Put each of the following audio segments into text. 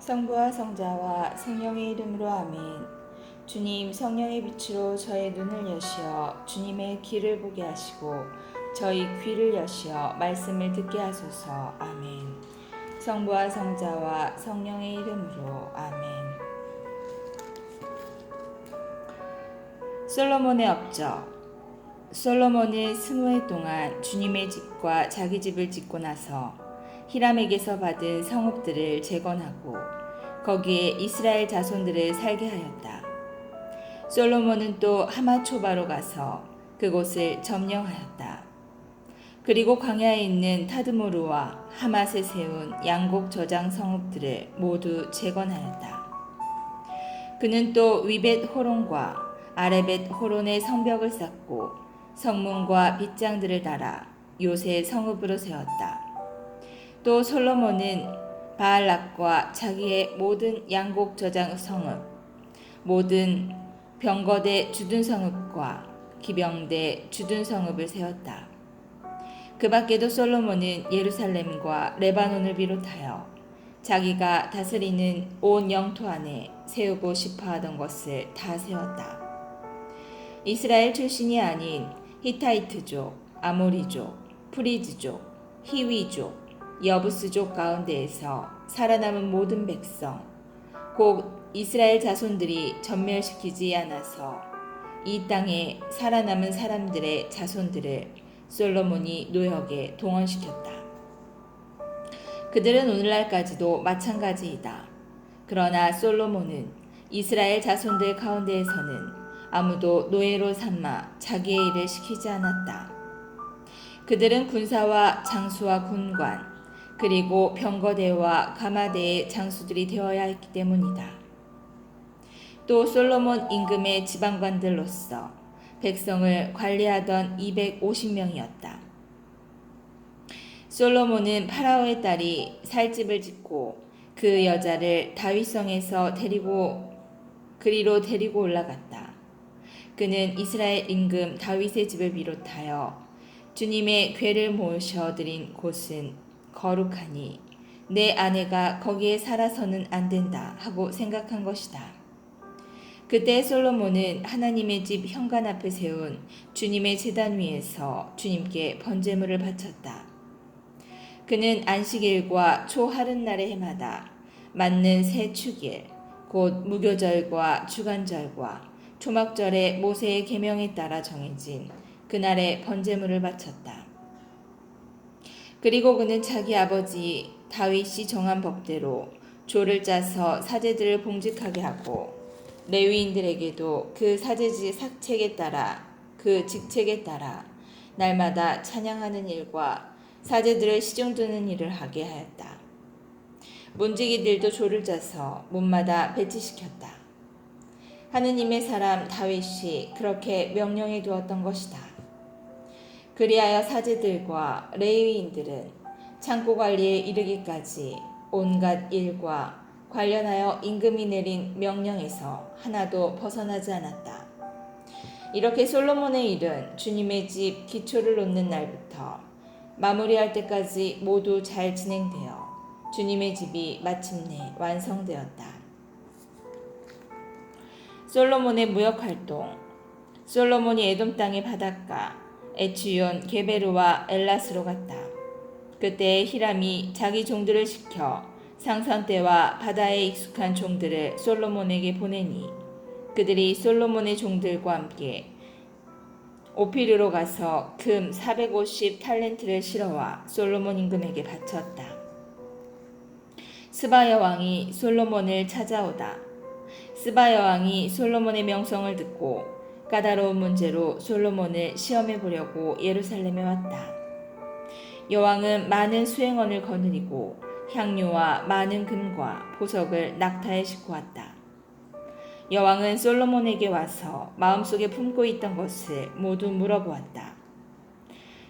성부와 성자와 성령의 이름으로 아멘. 주님, 성령의 빛으로 저의 눈을 여시어 주님의 길을 보게 하시고 저희 귀를 여시어 말씀을 듣게 하소서. 아멘. 성부와 성자와 성령의 이름으로 아멘. 솔로몬의 업적. 솔로몬은 20해 동안 주님의 집과 자기 집을 짓고 나서 히람에게서 받은 성읍들을 재건하고 거기에 이스라엘 자손들을 살게 하였다. 솔로몬은 또 하마초바로 가서 그곳을 점령하였다. 그리고 광야에 있는 타드모르와 하맛에 세운 양곡 저장 성읍들을 모두 재건하였다. 그는 또 위벳 호론과 아레벳 호론의 성벽을 쌓고 성문과 빗장들을 달아 요새 성읍으로 세웠다. 또 솔로몬은 바알락과 자기의 모든 양곡 저장 성읍, 모든 병거대 주둔 성읍과 기병대 주둔 성읍을 세웠다. 그 밖에도 솔로몬은 예루살렘과 레바논을 비롯하여 자기가 다스리는 온 영토 안에 세우고 싶어 하던 것을 다 세웠다. 이스라엘 출신이 아닌 히타이트족, 아모리족, 프리즈족, 히위족, 여부스족 가운데에서 살아남은 모든 백성, 곧 이스라엘 자손들이 전멸시키지 않아서 이 땅에 살아남은 사람들의 자손들을 솔로몬이 노역에 동원시켰다. 그들은 오늘날까지도 마찬가지이다. 그러나 솔로몬은 이스라엘 자손들 가운데에서는 아무도 노예로 삼아 자기의 일을 시키지 않았다. 그들은 군사와 장수와 군관, 그리고 병거대와 가마대의 장수들이 되어야 했기 때문이다. 또 솔로몬 임금의 지방관들로서 백성을 관리하던 250명이었다. 솔로몬은 파라오의 딸이 살집을 짓고 그 여자를 다윗성에서 그리로 데리고 올라갔다. 그는 이스라엘 임금 다윗의 집을 비롯하여 주님의 궤를 모셔드린 곳은 거룩하니 내 아내가 거기에 살아서는 안 된다 하고 생각한 것이다. 그때 솔로몬은 하나님의 집 현관 앞에 세운 주님의 제단 위에서 주님께 번제물을 바쳤다. 그는 안식일과 초하룻날의 해마다 맞는 새 축일, 곧 무교절과 주간절과 초막절의 모세의 계명에 따라 정해진 그날의 번제물을 바쳤다. 그리고 그는 자기 아버지 다윗이 정한 법대로 조를 짜서 사제들을 봉직하게 하고 레위인들에게도 그 사책에 따라 그 직책에 따라 날마다 찬양하는 일과 사제들을 시중드는 일을 하게 하였다. 문지기들도 조를 짜서 문마다 배치시켰다. 하느님의 사람 다윗이 그렇게 명령해 두었던 것이다. 그리하여 사제들과 레위인들은 창고 관리에 이르기까지 온갖 일과 관련하여 임금이 내린 명령에서 하나도 벗어나지 않았다. 이렇게 솔로몬의 일은 주님의 집 기초를 놓는 날부터 마무리할 때까지 모두 잘 진행되어 주님의 집이 마침내 완성되었다. 솔로몬의 무역활동. 솔로몬이 에돔 땅의 바닷가 에츠온 게베르와 엘라스로 갔다. 그때 히람이 자기 종들을 시켜 상선대와 바다에 익숙한 종들을 솔로몬에게 보내니 그들이 솔로몬의 종들과 함께 오피르로 가서 금 450탈렌트를 실어와 솔로몬 임금에게 바쳤다. 스바 여왕이 솔로몬을 찾아오다. 스바 여왕이 솔로몬의 명성을 듣고 까다로운 문제로 솔로몬을 시험해 보려고 예루살렘에 왔다. 여왕은 많은 수행원을 거느리고 향료와 많은 금과 보석을 낙타에 싣고 왔다. 여왕은 솔로몬에게 와서 마음속에 품고 있던 것을 모두 물어보았다.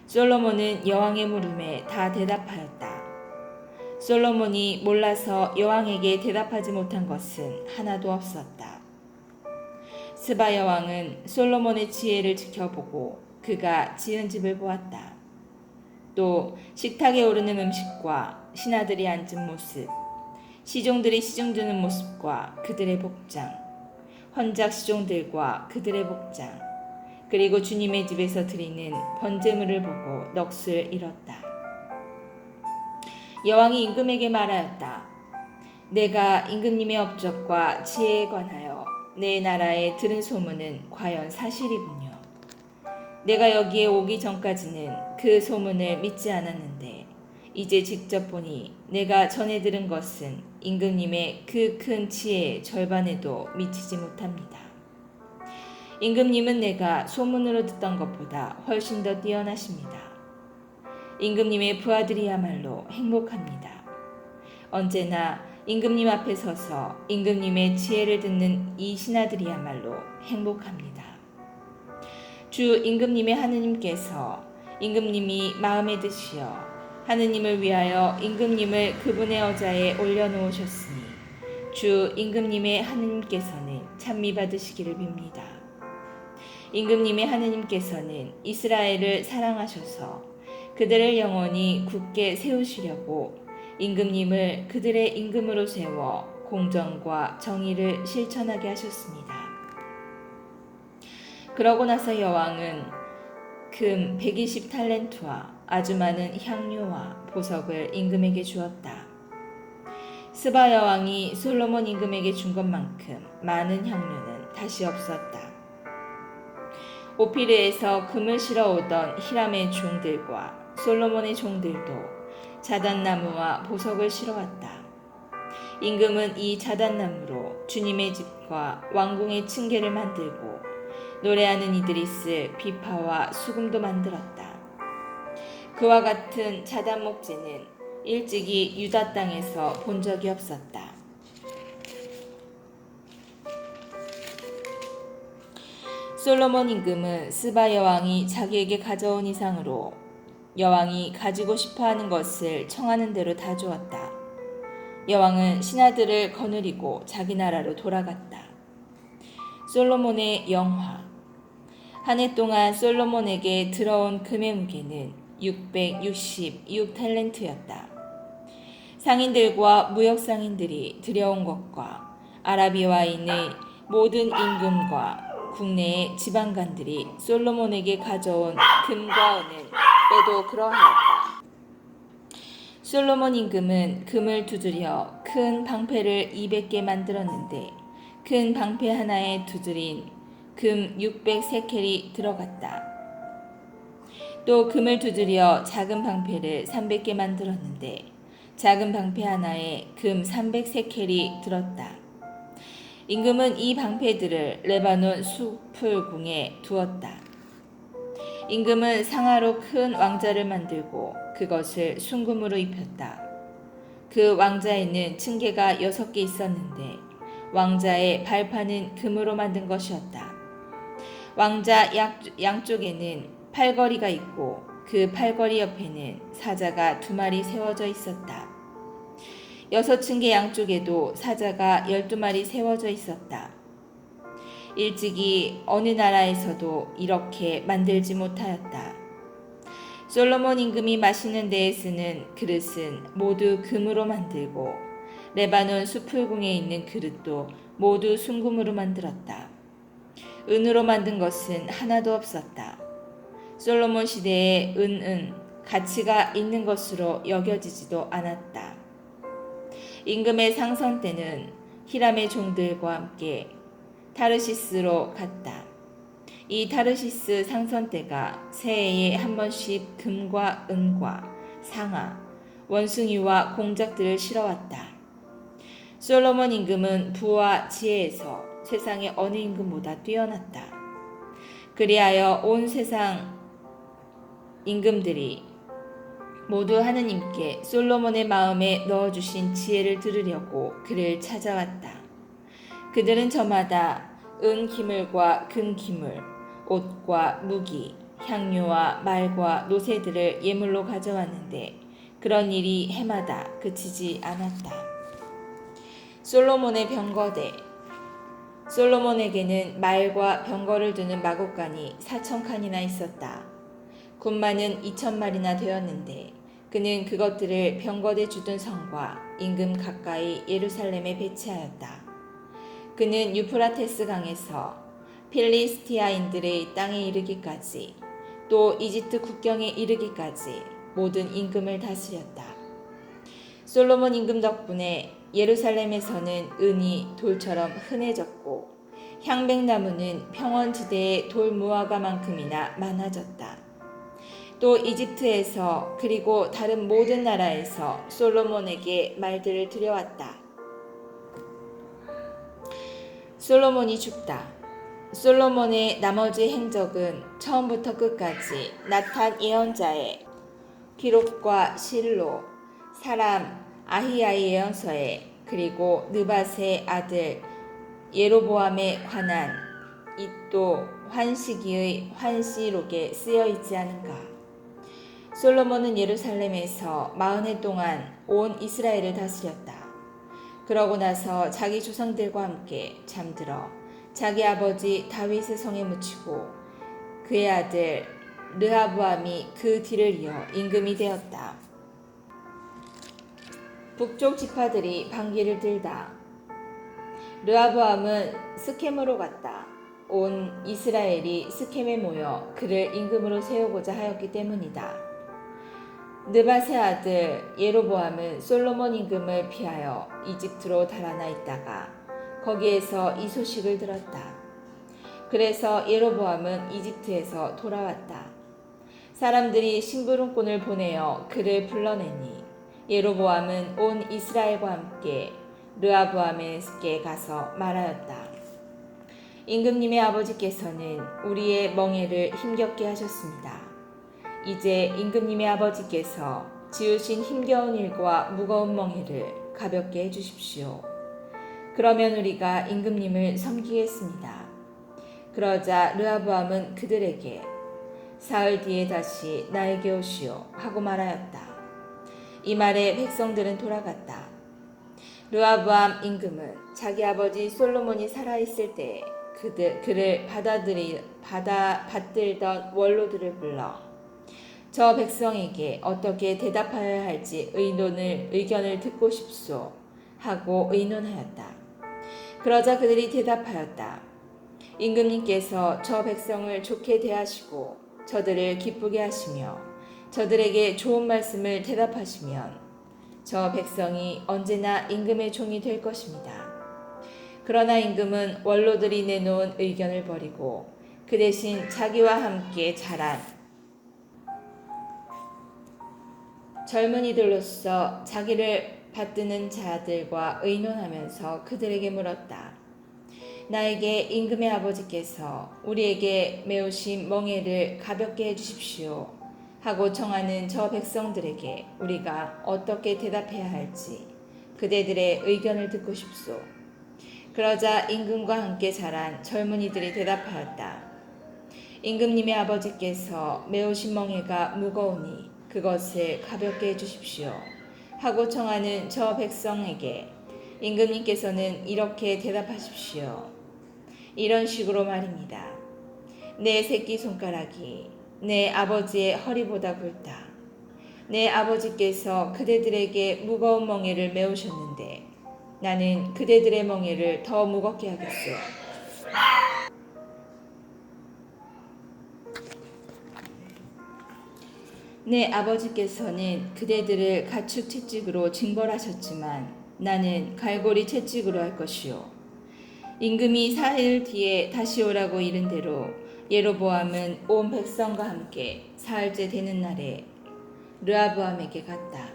솔로몬은 여왕의 물음에 다 대답하였다. 솔로몬이 몰라서 여왕에게 대답하지 못한 것은 하나도 없었다. 스바 여왕은 솔로몬의 지혜를 지켜보고 그가 지은 집을 보았다. 또 식탁에 오르는 음식과 신하들이 앉은 모습, 시종들이 시중 드는 모습과 그들의 복장, 헌작 시종들과 그들의 복장, 그리고 주님의 집에서 드리는 번제물을 보고 넋을 잃었다. 여왕이 임금에게 말하였다. 내가 임금님의 업적과 지혜에 관하여 내 나라에 들은 소문은 과연 사실이군요. 내가 여기에 오기 전까지는 그 소문을 믿지 않았는데 이제 직접 보니 내가 전해 들은 것은 임금님의 그 큰 지혜의 절반에도 미치지 못합니다. 임금님은 내가 소문으로 듣던 것보다 훨씬 더 뛰어나십니다. 임금님의 부하들이야말로 행복합니다. 언제나 임금님 앞에 서서 임금님의 지혜를 듣는 이 신하들이야말로 행복합니다. 주 임금님의 하느님께서 임금님이 마음에 드시어 하느님을 위하여 임금님을 그분의 어자에 올려놓으셨으니 주 임금님의 하느님께서는 찬미 받으시기를 빕니다. 임금님의 하느님께서는 이스라엘을 사랑하셔서 그들을 영원히 굳게 세우시려고 임금님을 그들의 임금으로 세워 공정과 정의를 실천하게 하셨습니다. 그러고 나서 여왕은 금 120탈렌트와 아주 많은 향료와 보석을 임금에게 주었다. 스바 여왕이 솔로몬 임금에게 준 것만큼 많은 향료는 다시 없었다. 오피르에서 금을 실어 오던 히람의 종들과 솔로몬의 종들도 자단나무와 보석을 실어왔다. 임금은 이 자단나무로 주님의 집과 왕궁의 층계를 만들고 노래하는 이들이 쓸 비파와 수금도 만들었다. 그와 같은 자단 목재는 일찍이 유다 땅에서 본 적이 없었다. 솔로몬 임금은 스바 여왕이 자기에게 가져온 이상으로 여왕이 가지고 싶어하는 것을 청하는 대로 다 주었다. 여왕은 신하들을 거느리고 자기 나라로 돌아갔다. 솔로몬의 영화. 한 해 동안 솔로몬에게 들어온 금의 무게는 666탈렌트였다. 상인들과 무역상인들이 들여온 것과 아라비아인의 모든 임금과 국내의 지방관들이 솔로몬에게 가져온 금과 은은 빼도 그러하였다. 솔로몬 임금은 금을 두드려 큰 방패를 200개 만들었는데 큰 방패 하나에 두드린 금 600세켈이 들어갔다. 또 금을 두드려 작은 방패를 300개 만들었는데 작은 방패 하나에 금 300세켈이 들었다. 임금은 이 방패들을 레바논 수풀궁에 두었다. 임금은 상하로 큰 왕자를 만들고 그것을 순금으로 입혔다. 그 왕자에는 층계가 6개 있었는데 왕자의 발판은 금으로 만든 것이었다. 왕자 양쪽에는 팔걸이가 있고 그 팔걸이 옆에는 사자가 2마리 세워져 있었다. 6층계 양쪽에도 사자가 12마리 세워져 있었다. 일찍이 어느 나라에서도 이렇게 만들지 못하였다. 솔로몬 임금이 마시는 데에 쓰는 그릇은 모두 금으로 만들고 레바논 수풀궁에 있는 그릇도 모두 순금으로 만들었다. 은으로 만든 것은 하나도 없었다. 솔로몬 시대에 은은 가치가 있는 것으로 여겨지지도 않았다. 임금의 상선 때는 히람의 종들과 함께 타르시스로 갔다. 이 타르시스 상선 때가 새해에 한 번씩 금과 은과 상아, 원숭이와 공작들을 실어왔다. 솔로몬 임금은 부와 지혜에서 세상의 어느 임금보다 뛰어났다. 그리하여 온 세상 임금들이 모두 하느님께 솔로몬의 마음에 넣어주신 지혜를 들으려고 그를 찾아왔다. 그들은 저마다 은 기물과 금 기물, 옷과 무기, 향료와 말과 노새들을 예물로 가져왔는데 그런 일이 해마다 그치지 않았다. 솔로몬의 병거대. 솔로몬에게는 말과 병거를 두는 마곡간이 4,000칸이나 있었다. 군마는 2,000마리나 되었는데 그는 그것들을 병거대 주둔 성과 임금 가까이 예루살렘에 배치하였다. 그는 유프라테스 강에서 필리스티아인들의 땅에 이르기까지 또 이집트 국경에 이르기까지 모든 임금을 다스렸다. 솔로몬 임금 덕분에 예루살렘에서는 은이 돌처럼 흔해졌고 향백나무는 평원지대의 돌무화과만큼이나 많아졌다. 또 이집트에서 그리고 다른 모든 나라에서 솔로몬에게 말들을 들여왔다. 솔로몬이 죽다. 솔로몬의 나머지 행적은 처음부터 끝까지 나탄 예언자의 기록과 실로, 사람 아히야의 예언서에 그리고 느밧의 아들 예로보암에 관한 이또 환시기의 환시록에 쓰여 있지 않은가. 솔로몬은 예루살렘에서 40해 동안 온 이스라엘을 다스렸다. 그러고 나서 자기 조상들과 함께 잠들어 자기 아버지 다윗의 성에 묻히고 그의 아들 르하브암이 그 뒤를 이어 임금이 되었다. 북쪽 지파들이 반기를 들다. 르하브암은 스켐으로 갔다. 온 이스라엘이 스켐에 모여 그를 임금으로 세우고자 하였기 때문이다. 느밧의 아들 예로보암은 솔로몬 임금을 피하여 이집트로 달아나 있다가 거기에서 이 소식을 들었다. 그래서 예로보암은 이집트에서 돌아왔다. 사람들이 심부름꾼을 보내어 그를 불러내니 예로보암은 온 이스라엘과 함께 르하브암에게 가서 말하였다. 임금님의 아버지께서는 우리의 멍에를 힘겹게 하셨습니다. 이제 임금님의 아버지께서 지으신 힘겨운 일과 무거운 멍에를 가볍게 해주십시오. 그러면 우리가 임금님을 섬기겠습니다. 그러자 르하브암은 그들에게 사흘 뒤에 다시 나에게 오시오 하고 말하였다. 이 말에 백성들은 돌아갔다. 르하브암 임금은 자기 아버지 솔로몬이 살아있을 때에 그를 받들던 원로들을 불러 저 백성에게 어떻게 대답하여야 할지 의견을 듣고 싶소 하고 의논하였다. 그러자 그들이 대답하였다. 임금님께서 저 백성을 좋게 대하시고 저들을 기쁘게 하시며 저들에게 좋은 말씀을 대답하시면 저 백성이 언제나 임금의 종이 될 것입니다. 그러나 임금은 원로들이 내놓은 의견을 버리고 그 대신 자기와 함께 자란 젊은이들로서 자기를 받드는 자들과 의논하면서 그들에게 물었다. 나에게 임금의 아버지께서 우리에게 메우신 멍에를 가볍게 해주십시오 하고 청하는 저 백성들에게 우리가 어떻게 대답해야 할지 그대들의 의견을 듣고 싶소. 그러자 임금과 함께 자란 젊은이들이 대답하였다. 임금님의 아버지께서 메우신 멍에가 무거우니 그것을 가볍게 해주십시오 하고 청하는 저 백성에게 임금님께서는 이렇게 대답하십시오. 이런 식으로 말입니다. 내 새끼손가락이 내 아버지의 허리보다 굵다. 내 아버지께서 그대들에게 무거운 멍에를 메우셨는데 나는 그대들의 멍에를 더 무겁게 하겠소. 내 아버지께서는 그대들을 가축 채찍으로 징벌하셨지만 나는 갈고리 채찍으로 할 것이요. 임금이 사흘 뒤에 다시 오라고 이른 대로 예로보암은 온 백성과 함께 사흘째 되는 날에 르하브암에게 갔다.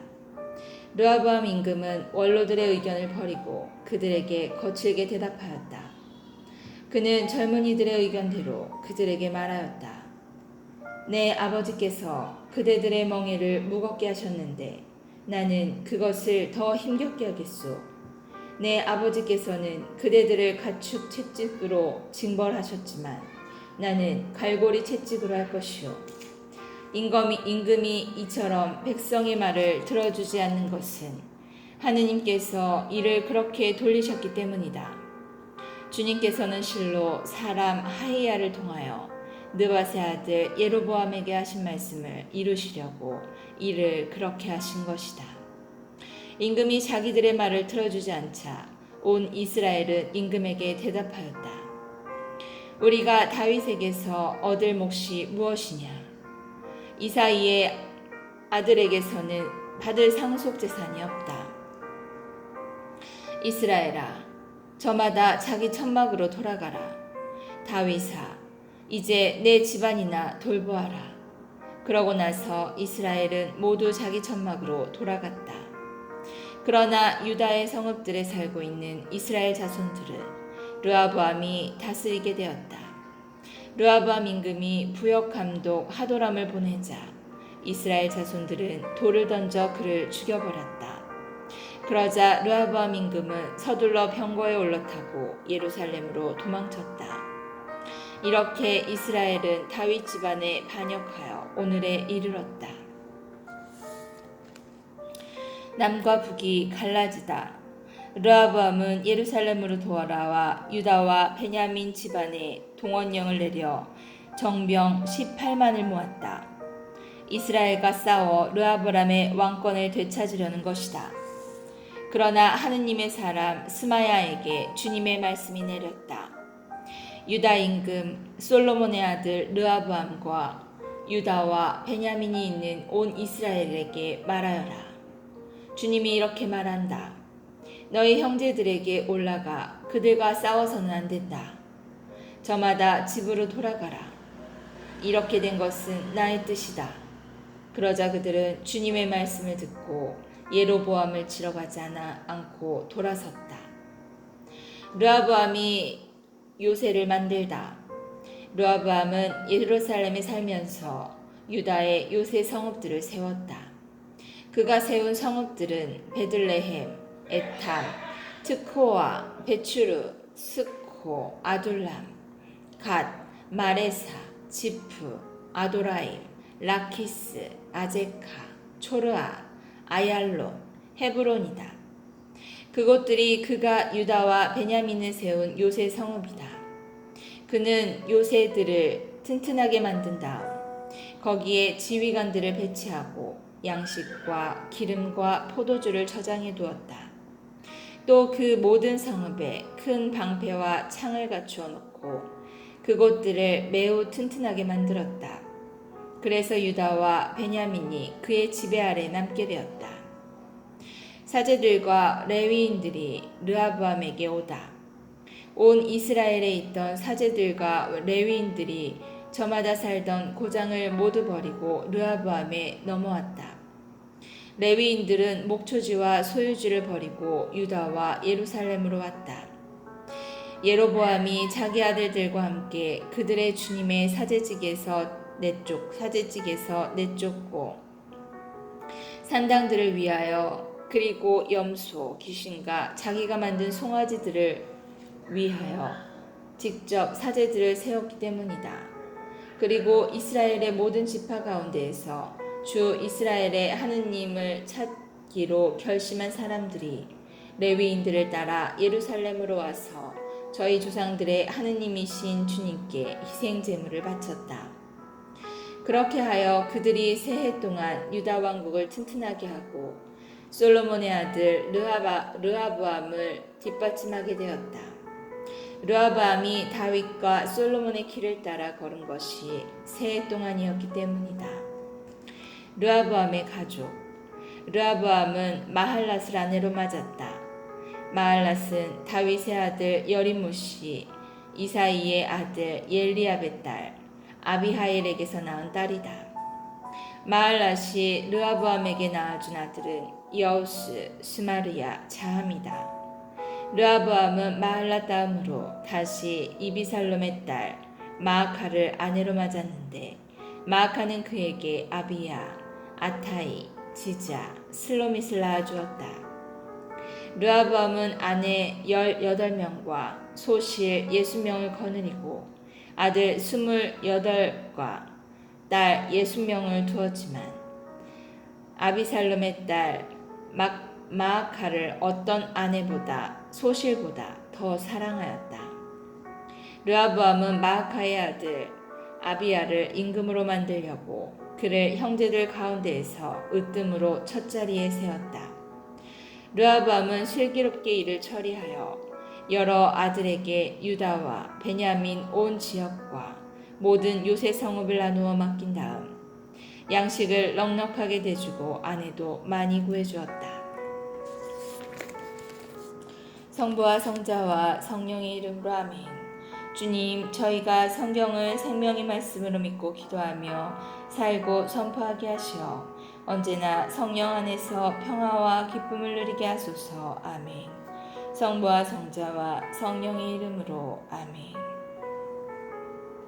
르하브암 임금은 원로들의 의견을 버리고 그들에게 거칠게 대답하였다. 그는 젊은이들의 의견대로 그들에게 말하였다. 내 아버지께서 그대들의 멍에를 무겁게 하셨는데 나는 그것을 더 힘겹게 하겠소. 내 아버지께서는 그대들을 가축 채찍으로 징벌하셨지만 나는 갈고리 채찍으로 할 것이요. 임금이 이처럼 백성의 말을 들어주지 않는 것은 하느님께서 이를 그렇게 돌리셨기 때문이다. 주님께서는 실로 사람 하이야를 통하여 느밧의 아들 예로보암에게 하신 말씀을 이루시려고 이를 그렇게 하신 것이다. 임금이 자기들의 말을 들어주지 않자 온 이스라엘은 임금에게 대답하였다. 우리가 다윗에게서 얻을 몫이 무엇이냐? 이사이의 아들에게서는 받을 상속 재산이 없다. 이스라엘아, 저마다 자기 천막으로 돌아가라. 다윗아, 이제 내 집안이나 돌보아라. 그러고 나서 이스라엘은 모두 자기 천막으로 돌아갔다. 그러나 유다의 성읍들에 살고 있는 이스라엘 자손들은 르호보암이 다스리게 되었다. 르호보암 임금이 부역 감독 하도람을 보내자 이스라엘 자손들은 돌을 던져 그를 죽여버렸다. 그러자 르호보암 임금은 서둘러 병거에 올라타고 예루살렘으로 도망쳤다. 이렇게 이스라엘은 다윗 집안에 반역하여 오늘에 이르렀다. 남과 북이 갈라지다. 르호보암은 예루살렘으로 돌아와 유다와 베냐민 집안에 동원령을 내려 정병 18만을 모았다. 이스라엘과 싸워 르호보암의 왕권을 되찾으려는 것이다. 그러나 하느님의 사람 스마야에게 주님의 말씀이 내렸다. 유다 임금 솔로몬의 아들 르호보암과 유다와 베냐민이 있는 온 이스라엘에게 말하여라. 주님이 이렇게 말한다. 너희 형제들에게 올라가 그들과 싸워서는 안 된다. 저마다 집으로 돌아가라. 이렇게 된 것은 나의 뜻이다. 그러자 그들은 주님의 말씀을 듣고 예로보암을 치러 가지 않고 돌아섰다. 르호보암이 요새를 만들다. 르호보암은 예루살렘에 살면서 유다의 요새 성읍들을 세웠다. 그가 세운 성읍들은 베들레헴, 에탐, 트코와 베추르, 스코, 아둘람, 갓, 마레사, 지프, 아도라임, 라키스, 아제카, 초르아, 아얄론, 헤브론이다. 그곳들이 그가 유다와 베냐민을 세운 요새 성읍이다. 그는 요새들을 튼튼하게 만든 다음 거기에 지휘관들을 배치하고 양식과 기름과 포도주를 저장해 두었다. 또 그 모든 성읍에 큰 방패와 창을 갖추어 놓고 그곳들을 매우 튼튼하게 만들었다. 그래서 유다와 베냐민이 그의 지배 아래 남게 되었다. 사제들과 레위인들이 르호보암에게 오다. 온 이스라엘에 있던 사제들과 레위인들이 저마다 살던 고장을 모두 버리고 르호보암에 넘어왔다. 레위인들은 목초지와 소유지를 버리고 유다와 예루살렘으로 왔다. 예로보암이 자기 아들들과 함께 그들의 주님의 사제직에서 내쫓고 산당들을 위하여 그리고 염소, 귀신과 자기가 만든 송아지들을 위하여 직접 사제들을 세웠기 때문이다. 그리고 이스라엘의 모든 지파 가운데에서 주 이스라엘의 하느님을 찾기로 결심한 사람들이 레위인들을 따라 예루살렘으로 와서 저희 조상들의 하느님이신 주님께 희생 제물을 바쳤다. 그렇게 하여 그들이 새해 동안 유다 왕국을 튼튼하게 하고 솔로몬의 아들 르호보암을 뒷받침하게 되었다. 르호보암이 다윗과 솔로몬의 길을 따라 걸은 것이 새해 동안이었기 때문이다. 르호보암의 가족. 르호보암은 마할랏을 아내로 맞았다. 마할랏은 다윗의 아들 여리무시 이사이의 아들 옐리압의 딸 아비하일에게서 낳은 딸이다. 마할랏이 르호보암에게 낳아준 아들은 여우스, 스마르야, 자함이다. 르호보암은 마할랏 다음으로 다시 이비살롬의 딸 마아카를 아내로 맞았는데 마아카는 그에게 아비야, 아타이, 지자, 슬로밋을 낳아주었다. 르호보암은 아내 18명과 소실 60명을 거느리고 아들 28과 딸 60명을 두었지만 아비살롬의 딸 마아카를 어떤 아내보다 소실보다 더 사랑하였다. 르호보암은 마아카의 아들 아비야를 임금으로 만들려고 그를 형제들 가운데에서 으뜸으로 첫자리에 세웠다. 르하밤은 슬기롭게 일을 처리하여 여러 아들에게 유다와 베냐민 온 지역과 모든 요새 성읍을 나누어 맡긴 다음 양식을 넉넉하게 대주고 아내도 많이 구해주었다. 성부와 성자와 성령의 이름으로 아멘. 주님, 저희가 성경을 생명의 말씀으로 믿고 기도하며 살고 선포하게 하시어 언제나 성령 안에서 평화와 기쁨을 누리게 하소서. 아멘. 성부와 성자와 성령의 이름으로 아멘.